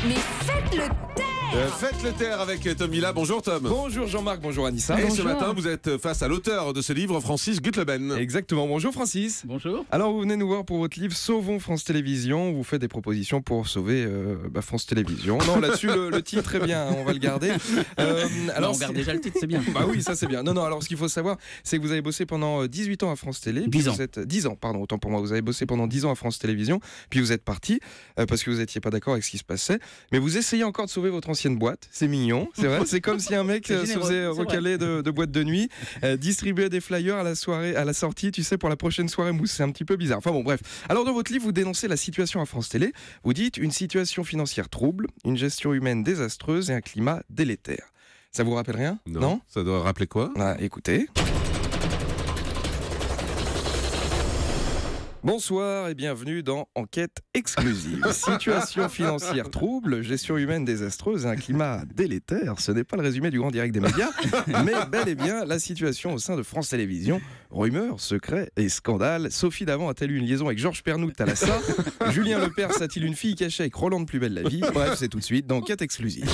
Mais faites le taire. Faites le taire avec Tom Villa. Bonjour Tom. Bonjour Jean-Marc, bonjour Anissa. Et Bonjour. ce matin, vous êtes face à l'auteur de ce livre, Francis Gutleben. Exactement, bonjour Francis. Bonjour. Alors vous venez nous voir pour votre livre Sauvons France Télévisions. Vous faites des propositions pour sauver France Télévisions. Non, là-dessus le titre est bien, on va le garder. Alors on garde déjà le titre, c'est bien. Bah oui, ça c'est bien. Non, alors ce qu'il faut savoir, c'est que vous avez bossé pendant 18 ans à France Télé. 10 ans. Vous êtes 10 ans, pardon, autant pour moi. Vous avez bossé pendant 10 ans à France Télévisions, puis vous êtes parti parce que vous n'étiez pas d'accord avec ce qui se passait. Mais vous essayez encore de sauver votre ancienne boîte. C'est mignon, c'est vrai. C'est comme si un mec se faisait recaler de boîte de nuit, distribuait des flyers à la soirée, à la sortie, tu sais, pour la prochaine soirée mousse. C'est un petit peu bizarre. Enfin bon, bref. Alors dans votre livre, vous dénoncez la situation à France Télé. Vous dites une situation financière trouble, une gestion humaine désastreuse et un climat délétère. Ça vous rappelle rien? Non. Ça doit rappeler quoi? Écoutez. Bonsoir et bienvenue dans Enquête exclusive. Situation financière trouble, gestion humaine désastreuse et un climat délétère. Ce n'est pas le résumé du grand direct des médias, mais bel et bien la situation au sein de France Télévisions. Rumeurs, secrets et scandales. Sophie Davant a-t-elle eu une liaison avec Georges Pernoud à la SA? Julien Lepers a-t-il une fille cachée avec Roland de Plus Belle la Vie? Bref, c'est tout de suite dans Enquête exclusive.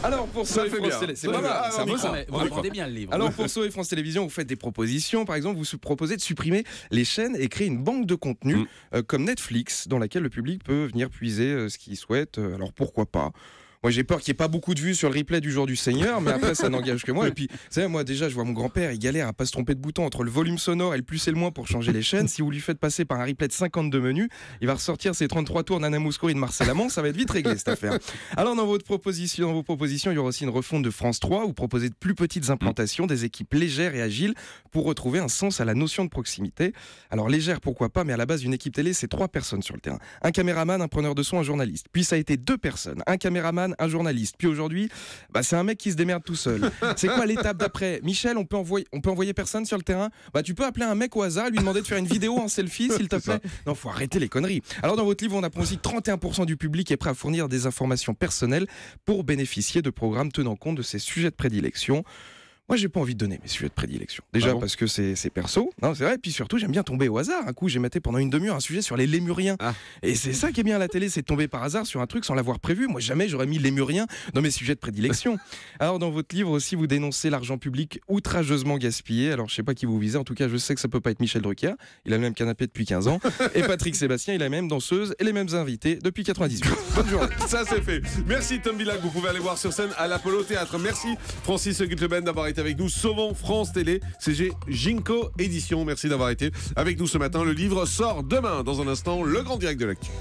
Alors pour sauver France Télé, c'est pas mal, c'est un peu ça. Vous vendez bien le livre. Alors pour sauver France Télévisions, vous faites des propositions. Par exemple, vous proposez de supprimer les chaînes et créer une banque de contenu comme Netflix, dans laquelle le public peut venir puiser ce qu'il souhaite. Alors pourquoi pas? Moi, j'ai peur qu'il n'y ait pas beaucoup de vues sur le replay du jour du Seigneur, mais après, ça n'engage que moi. Et puis, vous savez, moi, déjà, je vois mon grand-père, il galère à pas se tromper de bouton entre le volume sonore et le plus et le moins pour changer les chaînes. Si vous lui faites passer par un replay de 52 menus, il va ressortir ses 33 tours d'Anna Mouskouri de Marcel Amont. Ça va être vite réglé, cette affaire. Alors, dans vos propositions, il y aura aussi une refonte de France 3. Vous proposez de plus petites implantations, des équipes légères et agiles pour retrouver un sens à la notion de proximité. Alors, légère, pourquoi pas, mais à la base, une équipe télé, c'est 3 personnes sur le terrain. Un caméraman, un preneur de son, un journaliste. Puis, ça a été 2 personnes. Un caméraman, un journaliste. Puis aujourd'hui, c'est un mec qui se démerde tout seul. C'est quoi l'étape d'après? Michel, on peut envoyer personne sur le terrain? Tu peux appeler un mec au hasard et lui demander de faire une vidéo en selfie, s'il te plaît. Non, faut arrêter les conneries. Alors dans votre livre, on apprend aussi que 31% du public est prêt à fournir des informations personnelles pour bénéficier de programmes tenant compte de ses sujets de prédilection. Moi, j'ai pas envie de donner mes sujets de prédilection. Déjà parce que c'est perso, non, c'est vrai. Et puis surtout, j'aime bien tomber au hasard. Un coup, j'ai maté pendant une demi-heure un sujet sur les lémuriens. Et c'est ça qui est bien à la télé, c'est de tomber par hasard sur un truc sans l'avoir prévu. Moi, jamais j'aurais mis lémuriens dans mes sujets de prédilection. Alors, dans votre livre aussi, vous dénoncez l'argent public outrageusement gaspillé. Alors, je sais pas qui vous visez. En tout cas, je sais que ça peut pas être Michel Drucker. Il a le même canapé depuis 15 ans. Et Patrick Sébastien, il a la même danseuse et les mêmes invités depuis 98. Bonne journée. Ça, c'est fait. Merci Tom Villa, que vous pouvez aller voir sur scène à l'Apollo Théâtre. Merci Francis Gutleben d'avoir été avec nous. Sauvons France Télé, CG Ginko Édition. Merci d'avoir été avec nous ce matin. Le livre sort demain. Dans un instant, le grand direct de l'actu.